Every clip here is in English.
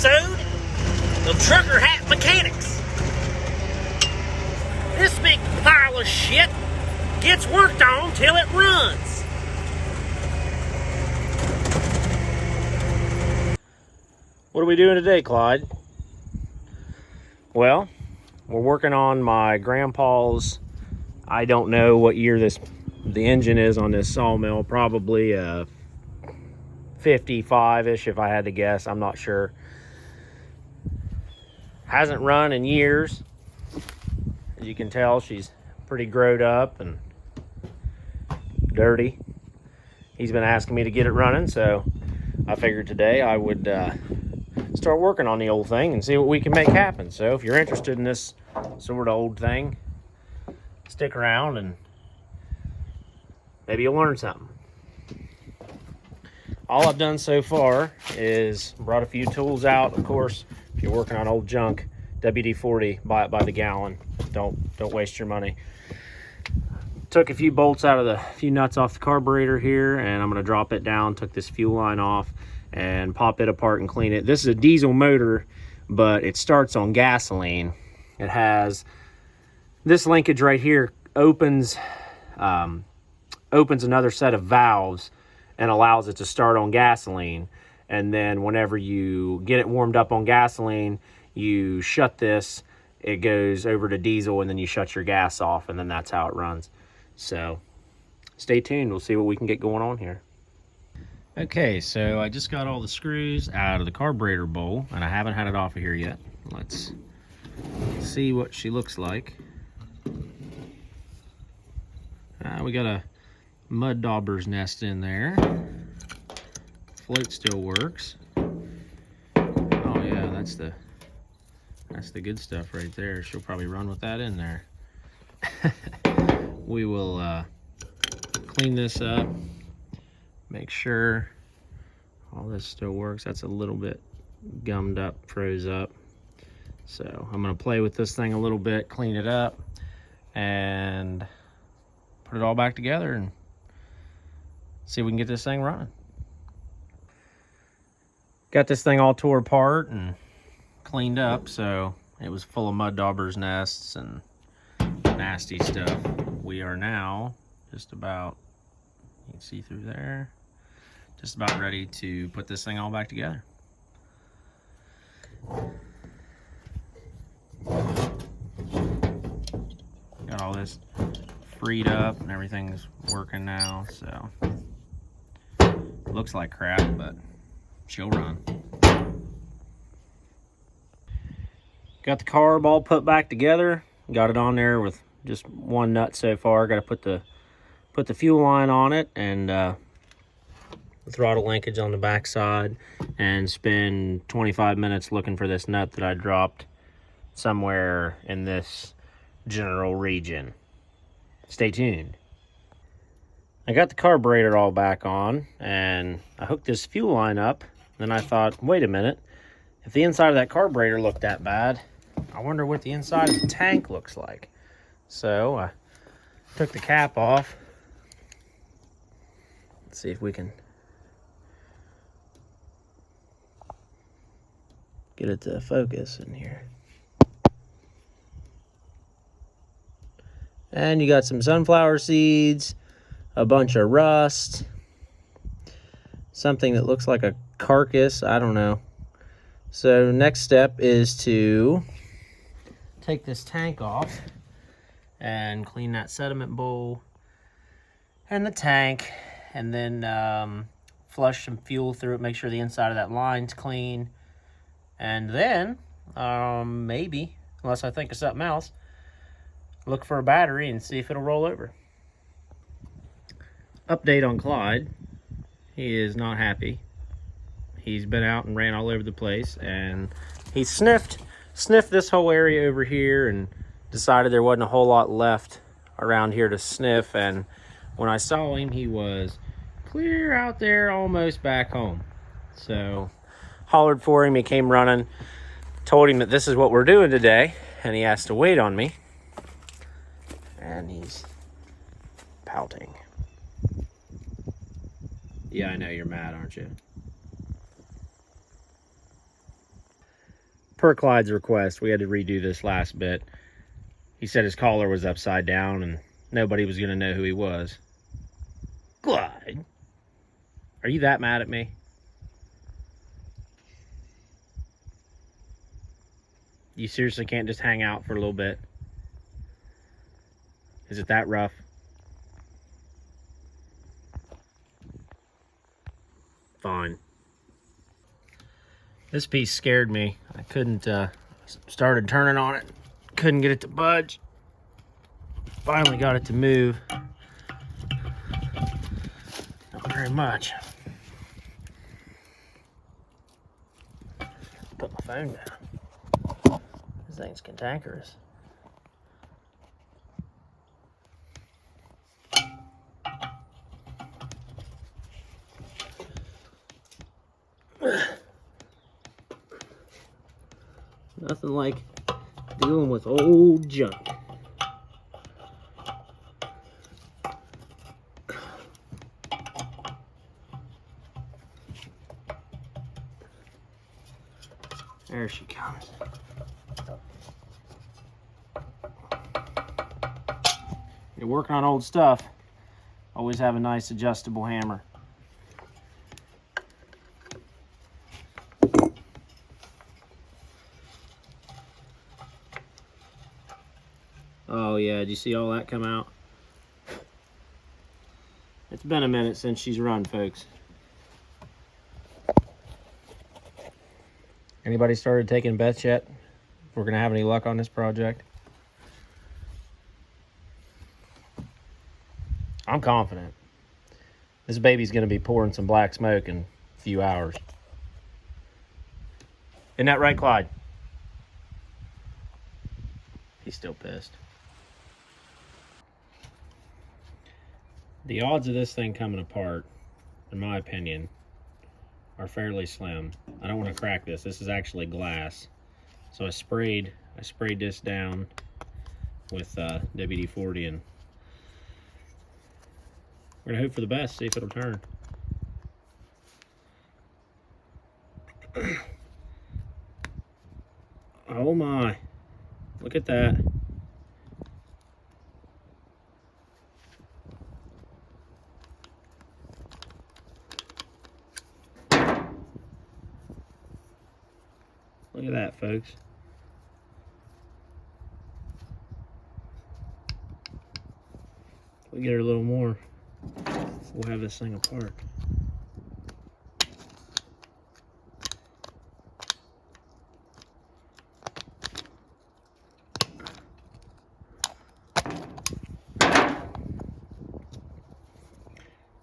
episode of Trucker Hat Mechanics. This big pile of shit gets worked on till it runs. What are we doing today, Clyde? Well, we're working on my grandpa's, I don't know what year the engine is on this sawmill, probably 55-ish if I had to guess, I'm not sure. Hasn't run in years. As you can tell, she's pretty growed up and dirty. He's been asking me to get it running, so I figured today I would start working on the old thing and see what we can make happen. So if you're interested in this sort of old thing, stick around and maybe you'll learn something. All I've done so far is brought a few tools out. Of course, if you're working on old junk, WD-40, buy it by the gallon. Don't waste your money. Took a few bolts out of a few nuts off the carburetor here, and I'm gonna drop it down. Took this fuel line off and pop it apart and clean it. This is a diesel motor, but it starts on gasoline. It has this linkage right here opens another set of valves and allows it to start on gasoline. And then whenever you get it warmed up on gasoline, you shut this, it goes over to diesel, and then you shut your gas off, and then that's how it runs. So stay tuned, we'll see what we can get going on here. Okay, so I just got all the screws out of the carburetor bowl, and I haven't had it off of here yet. Let's see what she looks like. We got a mud dauber's nest in there. Float still works. Oh yeah, that's the good stuff right there. She'll probably run with that in there. We will clean this up, make sure all this still works. That's a little bit gummed up, froze up. So I'm gonna play with this thing a little bit, clean it up, and put it all back together and see if we can get this thing running. Got this thing all tore apart and cleaned up, so it was full of mud daubers nests and nasty stuff. We are now just about, you can see through there, just about ready to put this thing all back together. Got all this freed up and everything's working now, so looks like crap, but she'll run. Got the carb all put back together. Got it on there with just one nut so far. Got to put the fuel line on it and the throttle linkage on the back side, and spend 25 minutes looking for this nut that I dropped somewhere in this general region. Stay tuned. I got the carburetor all back on and I hooked this fuel line up. Then I thought, wait a minute, if the inside of that carburetor looked that bad, I wonder what the inside of the tank looks like. So I took the cap off. Let's see if we can get it to focus in here. And you got some sunflower seeds, a bunch of rust, something that looks like a carcass, I don't know. So next step is to take this tank off and clean that sediment bowl and the tank, and then flush some fuel through it, make sure the inside of that line's clean, and then maybe, unless I think of something else, look for a battery and see if it'll roll over. Update on Clyde. He is not happy. He's been out and ran all over the place, and he sniffed this whole area over here and decided there wasn't a whole lot left around here to sniff. And when I saw him, he was clear out there, almost back home. So hollered for him. He came running, told him that this is what we're doing today, and he has to wait on me, and he's pouting. Yeah, I know you're mad, aren't you? per Clyde's request, we had to redo this last bit. He said his collar was upside down and nobody was going to know who he was. Clyde, are you that mad at me? You seriously can't just hang out for a little bit? Is it that rough? Fine. This piece scared me. I couldn't, started turning on it. Couldn't get it to budge. Finally got it to move. Not very much. Put my phone down. This thing's cantankerous. Nothing like dealing with old junk. There she comes. You're working on old stuff. Always have a nice adjustable hammer. Oh yeah, did you see all that come out? It's been a minute since she's run, folks. Anybody started taking bets yet? If we're gonna have any luck on this project? I'm confident. This baby's gonna be pouring some black smoke in a few hours. Isn't that right, Clyde? He's still pissed. The odds of this thing coming apart, in my opinion, are fairly slim. I don't want to crack this. This is actually glass. So I sprayed this down with WD-40, and we're gonna hope for the best, see if it'll turn. Oh my, look at that. Look at that, folks. If we get her a little more, we'll have this thing apart.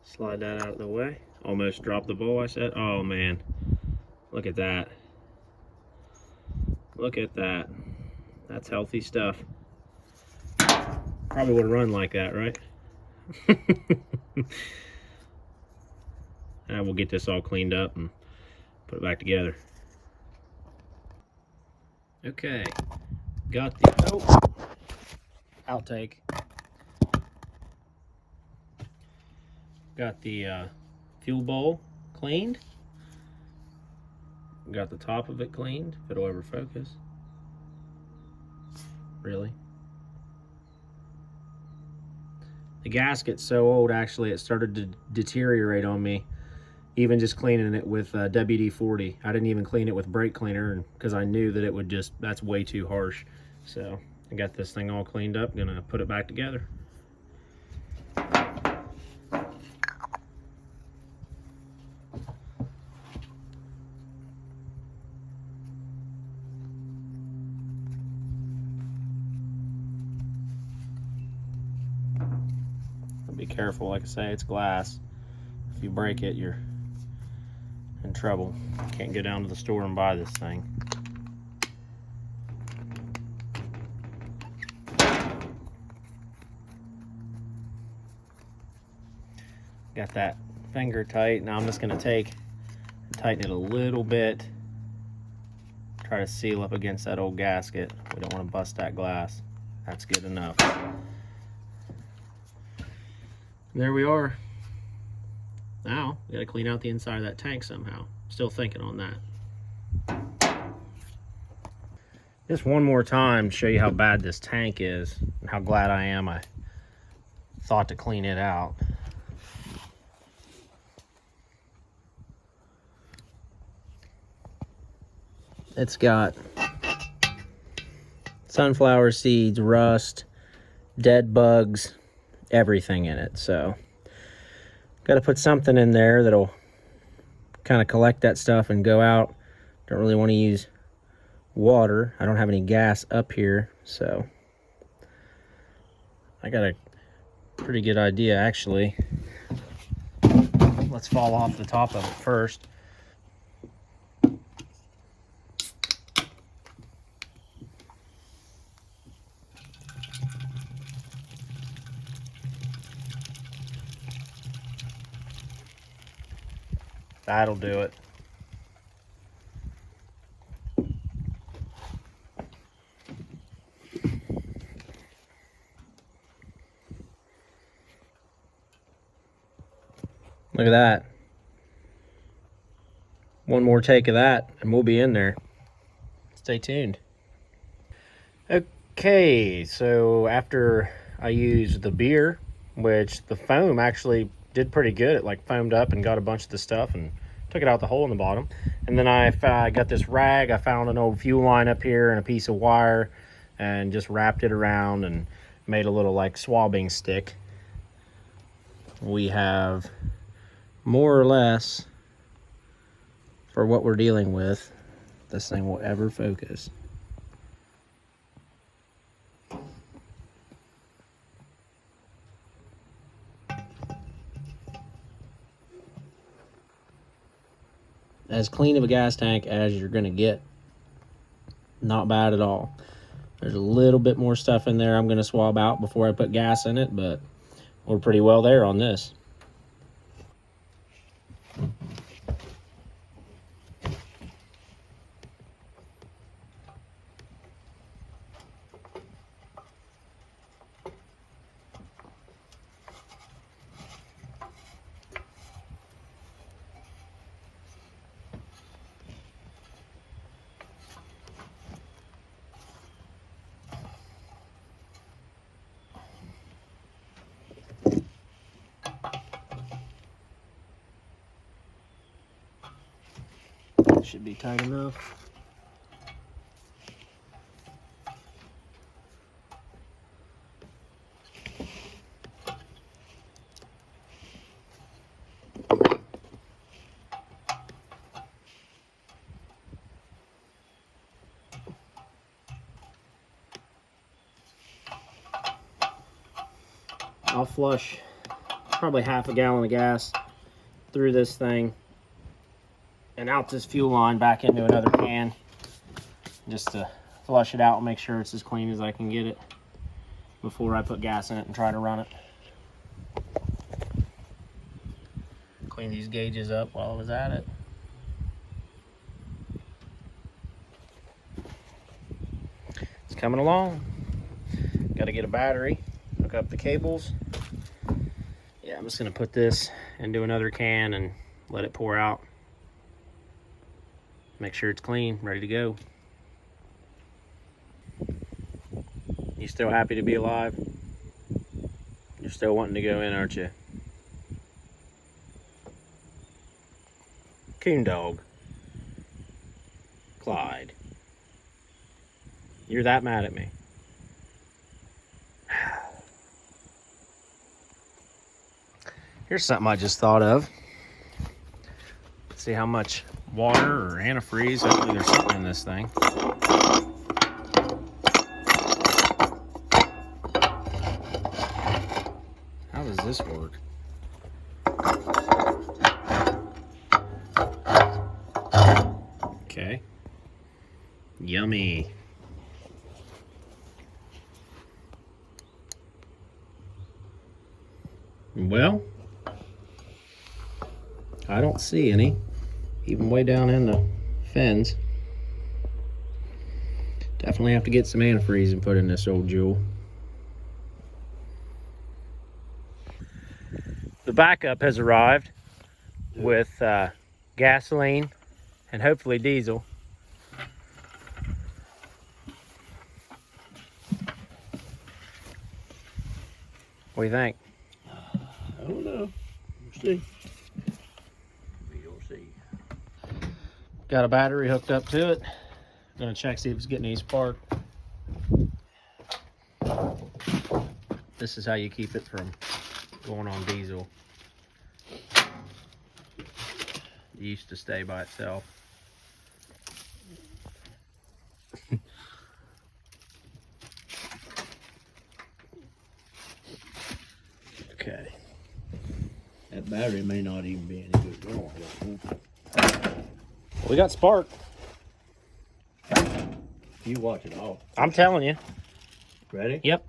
Slide that out of the way. Almost dropped the bowl, I said. Oh man, look at that. Look at that. That's healthy stuff. Probably would have run like that, right? And we'll get this all cleaned up and put it back together. Okay, got the outtake. Got the fuel bowl cleaned. Got the top of it cleaned, if it'll ever focus. Really? The gasket's so old, actually, it started to deteriorate on me, even just cleaning it with WD-40. I didn't even clean it with brake cleaner because I knew that it would just, that's way too harsh. So I got this thing all cleaned up, gonna put it back together. Be careful, like I say, it's glass. If you break it, you're in trouble. You can't go down to the store and buy this thing. Got that finger tight. Now I'm just going to take and tighten it a little bit. Try to seal up against that old gasket. We don't want to bust that glass. That's good enough. There we are. Now, we gotta clean out the inside of that tank somehow. Still thinking on that. Just one more time to show you how bad this tank is and how glad I am I thought to clean it out. It's got sunflower seeds, rust, dead bugs, everything in it. So got to put something in there that'll kind of collect that stuff and go out. Don't really want to use water. I don't have any gas up here, so I got a pretty good idea actually. Let's fall off the top of it first. That'll do it. Look at that. One more take of that and we'll be in there. Stay tuned. Okay, so after I used the beer, which the foam actually did pretty good. It like foamed up and got a bunch of the stuff and took it out the hole in the bottom. And then I got this rag. I found an old fuel line up here and a piece of wire and just wrapped it around and made a little like swabbing stick. We have more or less for what we're dealing with. This thing will ever focus. As clean of a gas tank as you're gonna get. Not bad at all. There's a little bit more stuff in there I'm gonna swab out before I put gas in it, but we're pretty well there on this. Should be tight enough. I'll flush probably half a gallon of gas through this thing and out this fuel line back into another can just to flush it out and make sure it's as clean as I can get it before I put gas in it and try to run it. Clean these gauges up while I was at it. It's coming along. Got to get a battery, hook up the cables. Yeah, I'm just gonna put this into another can and let it pour out. Make sure it's clean, ready to go. You still happy to be alive? You're still wanting to go in, aren't you? Coon dog. Clyde. You're that mad at me. Here's something I just thought of. Let's see how much water or antifreeze. Hopefully there's something in this thing. How does this work? Okay. Yummy. Well, I don't see any, even way down in the fins. Definitely have to get some antifreeze and put in this old jewel. The backup has arrived with gasoline and hopefully diesel. What do you think? I don't know. We'll see. We'll see. Got a battery hooked up to it. Gonna check, see if it's getting any spark. This is how you keep it from going on diesel. It used to stay by itself. Okay. That battery may not even be any good going. We got spark. You watch it off. I'm telling you. Ready? Yep.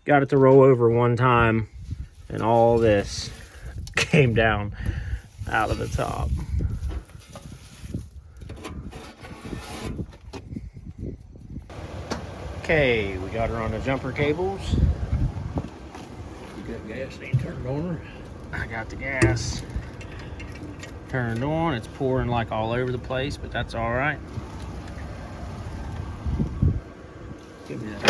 Got it to roll over one time, and all this came down out of the top. Okay, we got her on the jumper cables. You got gas ain't turned on her. I got the gas turned on. It's pouring like all over the place, but that's all right. Give me that.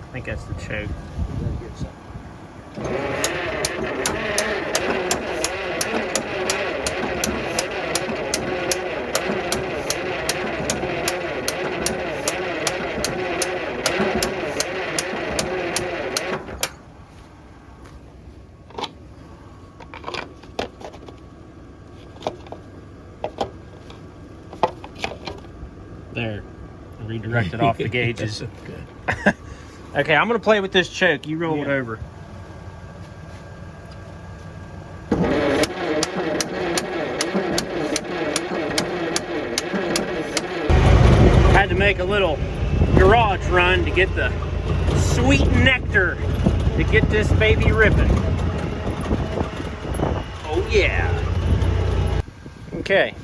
I think that's the choke. There, redirected off the gauges. Okay. Okay, I'm gonna play with this choke. You roll it over. Had to make a little garage run to get the sweet nectar to get this baby ripping. Oh yeah. Okay,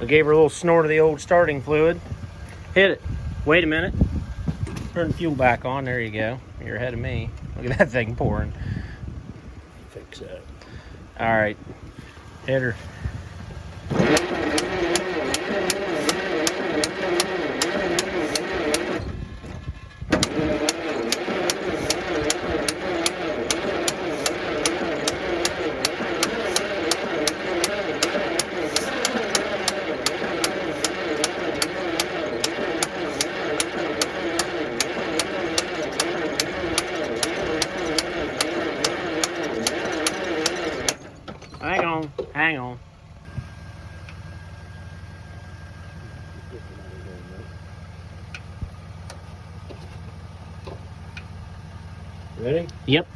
we gave her a little snort of the old starting fluid. Hit it. Wait a minute. Turn the fuel back on. There you go. You're ahead of me. Look at that thing pouring. Fix that. All right. Hit her. Hang on, hang on. Ready? Yep.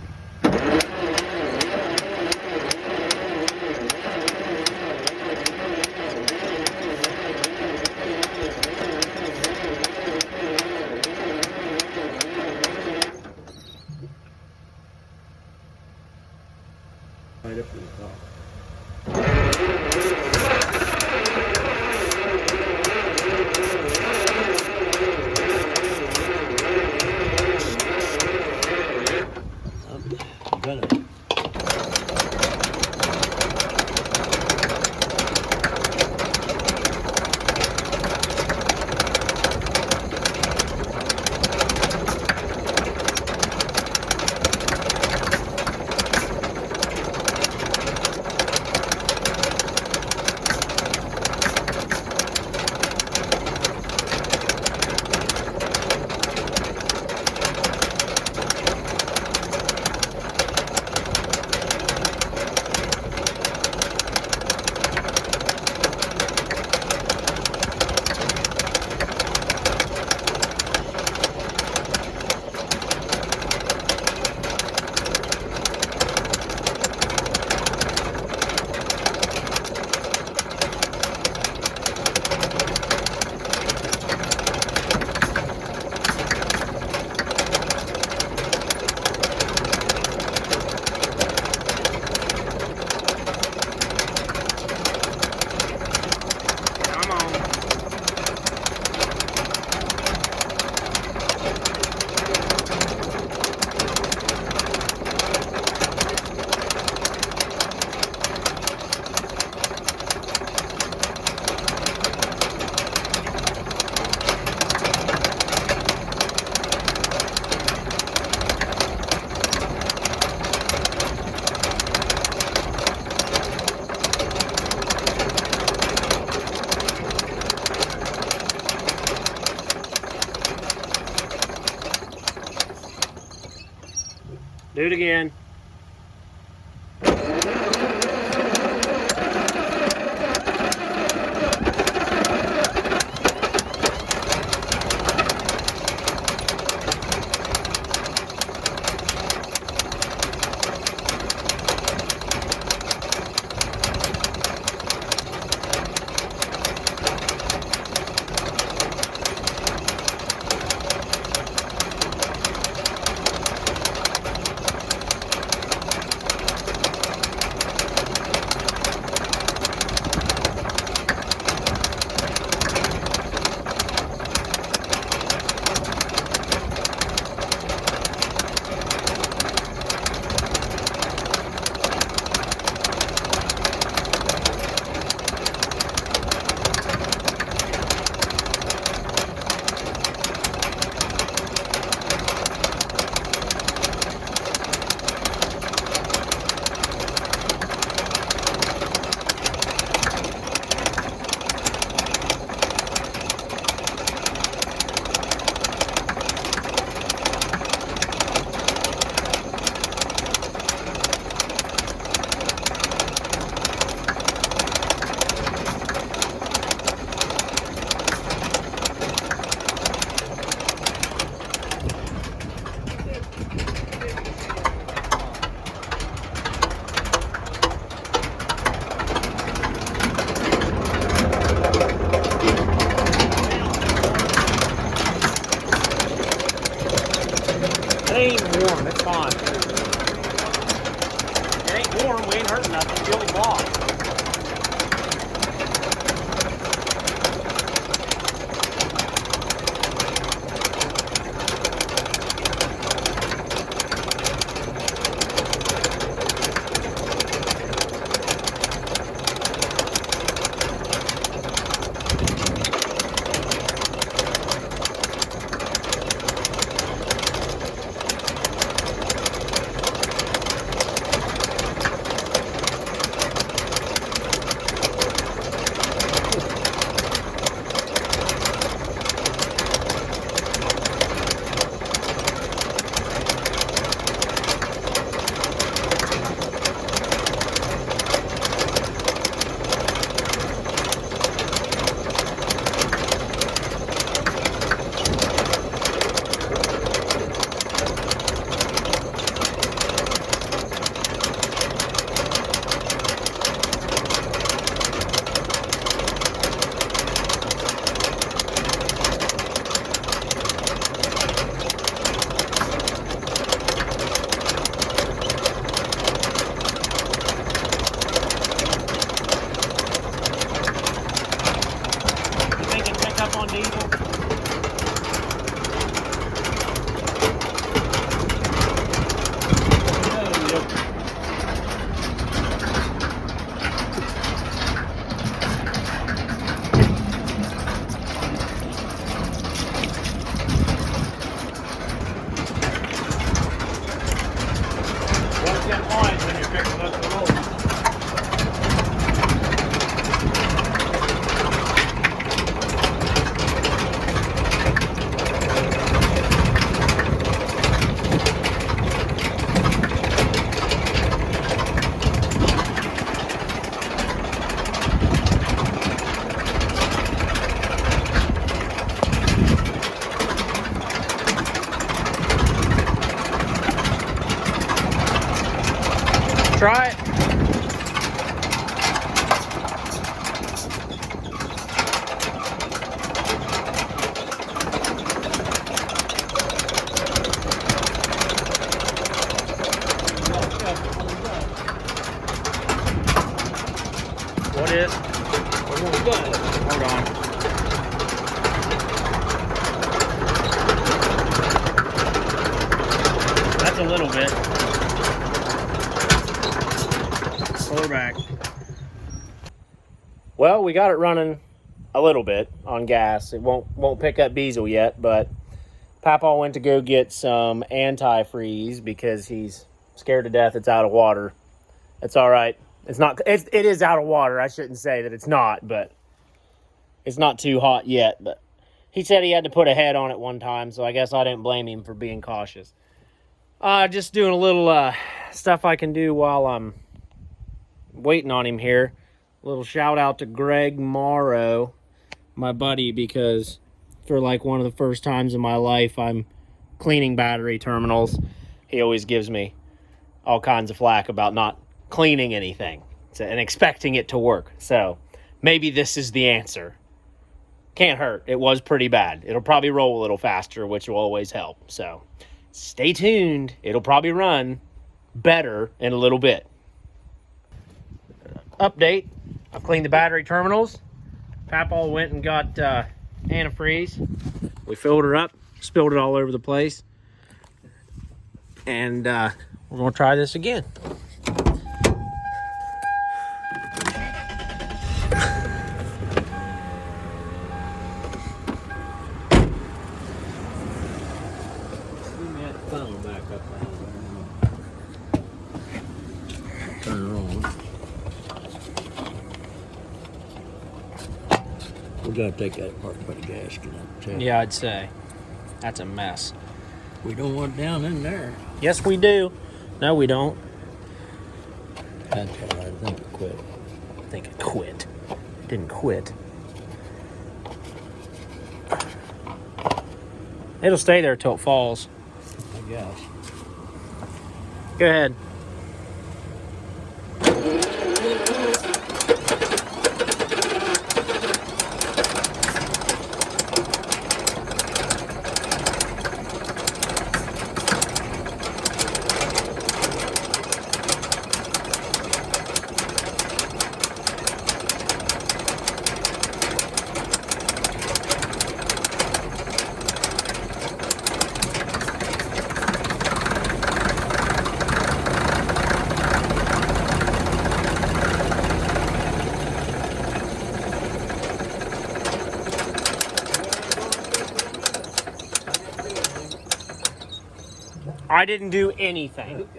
Right up to the top. Do it again. It ain't even warm, it's fine. It ain't warm, we ain't hurting nothing, it's really blocked. Up on diesel. Watch them lines when you're picking up the road. Try it. What is? Hold on. That's a little bit. Pull her back. Well, we got it running a little bit on gas. It won't pick up diesel yet, but Papa went to go get some antifreeze because he's scared to death it's out of water. It's all right. It is out of water. I shouldn't say that it's not, but it's not too hot yet. But he said he had to put a head on it one time, so I guess I didn't blame him for being cautious. Just doing a little stuff I can do while I'm waiting on him here. A little shout out to Greg Morrow, my buddy, because for like one of the first times in my life I'm cleaning battery terminals. He always gives me all kinds of flack about not cleaning anything and expecting it to work. So maybe this is the answer. Can't hurt. It was pretty bad. It'll probably roll a little faster, which will always help. So stay tuned. It'll probably run better in a little bit. Update. I've cleaned the battery terminals. Papal went and got antifreeze. We filled her up, spilled it all over the place. And we're going to try this again. Turn it on. We gotta take that apart and put a gasket on it too. Yeah, I'd say. That's a mess. We don't want it down in there. Yes, we do. No, we don't. That's all right. I think it quit. I think it quit. It didn't quit. It'll stay there till it falls. I guess. Go ahead. I didn't do anything.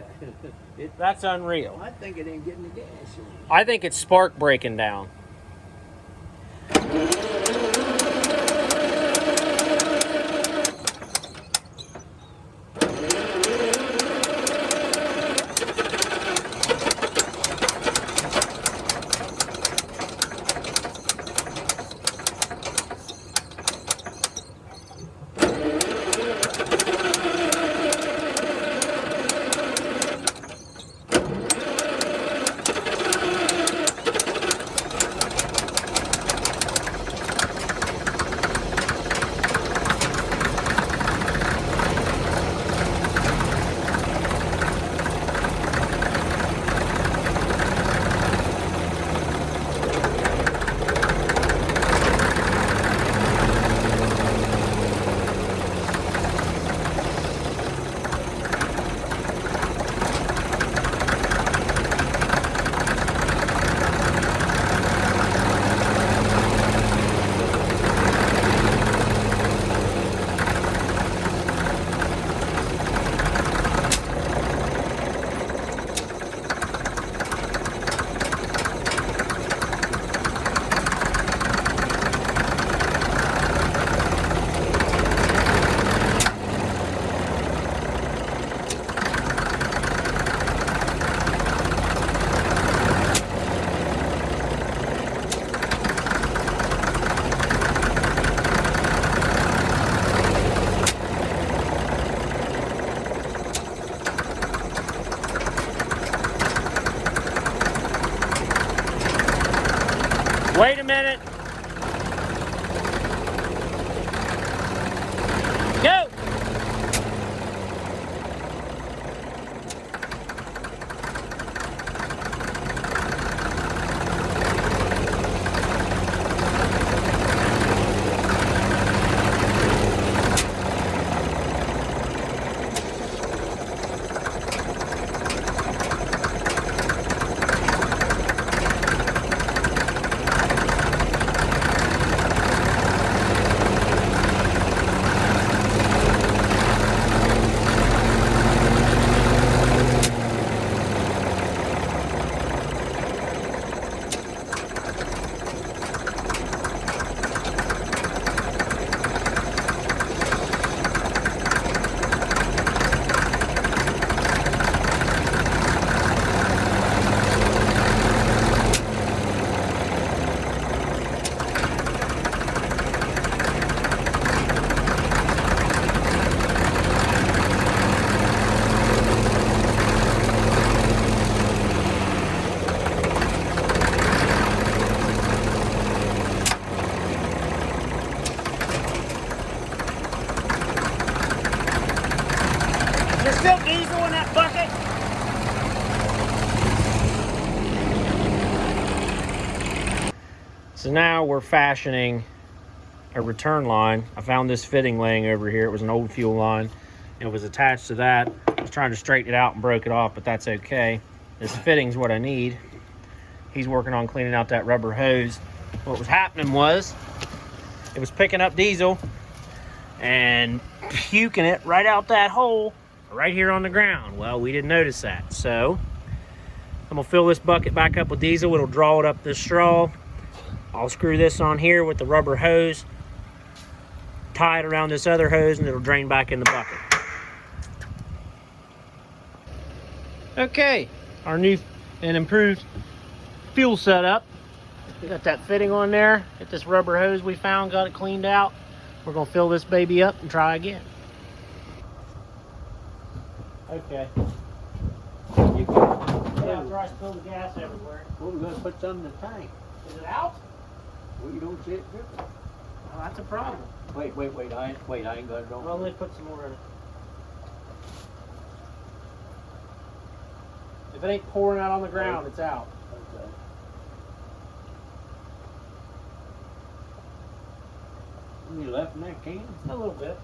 That's unreal. I think it ain't getting the gas in. I think it's spark breaking down. Wait a minute. Go. So now we're fashioning a return line. I found this fitting laying over here. It was an old fuel line. It was attached to that. I was trying to straighten it out and broke it off, but that's okay. This fitting's what I need. He's working on cleaning out that rubber hose. What was happening was, it was picking up diesel and puking it right out that hole right here on the ground. Well, we didn't notice that. So I'm gonna fill this bucket back up with diesel. It'll draw it up this straw. I'll screw this on here with the rubber hose, tie it around this other hose, and it'll drain back in the bucket. Okay, our new and improved fuel setup. We got that fitting on there. Get this rubber hose we found, got it cleaned out. We're gonna fill this baby up and try again. Okay. Yeah, I'll try to spill the gas everywhere. Well, we're gonna put some in the tank. Is it out? Well, you don't see it dripping. Oh, that's a problem. Wait, I ain't got it on. Well, let's put some more in it. If it ain't pouring out on the ground, it's out. Okay. You left in that can? A little bit.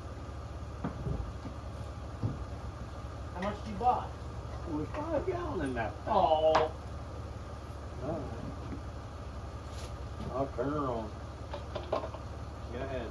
How much did you buy? It was 5 gallons in that thing. Oh. All right. I'll turn her on. Go ahead.